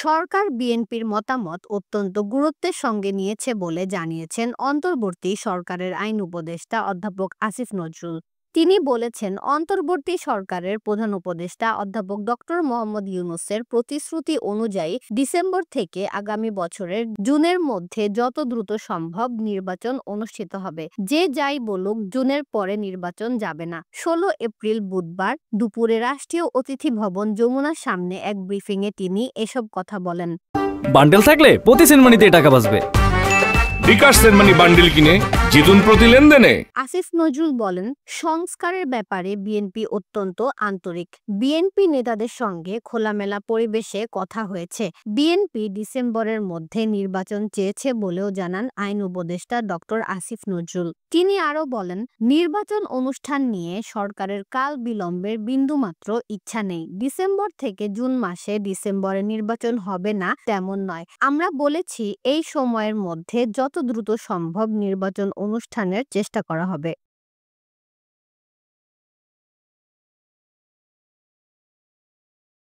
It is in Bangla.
সরকার বিএনপির মতামত অত্যন্ত গুরুত্বের সঙ্গে নিয়েছে বলে জানিয়েছেন অন্তর্বর্তী সরকারের আইন উপদেষ্টা অধ্যাপক আসিফ নজরুল। তিনি বলেছেন, অন্তর্বর্তী সরকারের প্রধান উপদেষ্টা অধ্যাপক ডক্টর মোহাম্মদ ইউনূসের প্রতিশ্রুতি অনুযায়ী ডিসেম্বর থেকে আগামী বছরের জুনের মধ্যে যত দ্রুত সম্ভব নির্বাচন অনুষ্ঠিত হবে। যে যাই বলুক, জুনের পরে নির্বাচন যাবে না। ১৬ এপ্রিল বুধবার দুপুরে রাষ্ট্রীয় অতিথি ভবন যমুনার সামনে এক ব্রিফিংয়ে তিনি এসব কথা বলেন। বান্ডেল থাকলে প্রতি সেনমানিতে টাকা বাঁচবে। বিকাশ সেনমানি বান্ডেল কিনে জিতুন প্রতি লেনদেনে। আসিফ নজরুল বলেন, সংস্কারের ব্যাপারে বিএনপি অত্যন্ত আন্তরিক। বিএনপি নেতাদের সঙ্গে খোলামেলা পরিবেশে কথা হয়েছে। বিএনপি ডিসেম্বরের মধ্যে নির্বাচন চেয়েছে বলেও জানান আইন উপদেষ্টা ডক্টর আসিফ নজরুল। তিনি আরও বলেন, নির্বাচন অনুষ্ঠান নিয়ে সরকারের কাল বিলম্বের বিন্দুমাত্র ইচ্ছা নেই। ডিসেম্বর থেকে জুন মাসে ডিসেম্বরে নির্বাচন হবে না তেমন নয়। আমরা বলেছি এই সময়ের মধ্যে যত দ্রুত সম্ভব নির্বাচন অনুষ্ঠানের চেষ্টা করা হবে।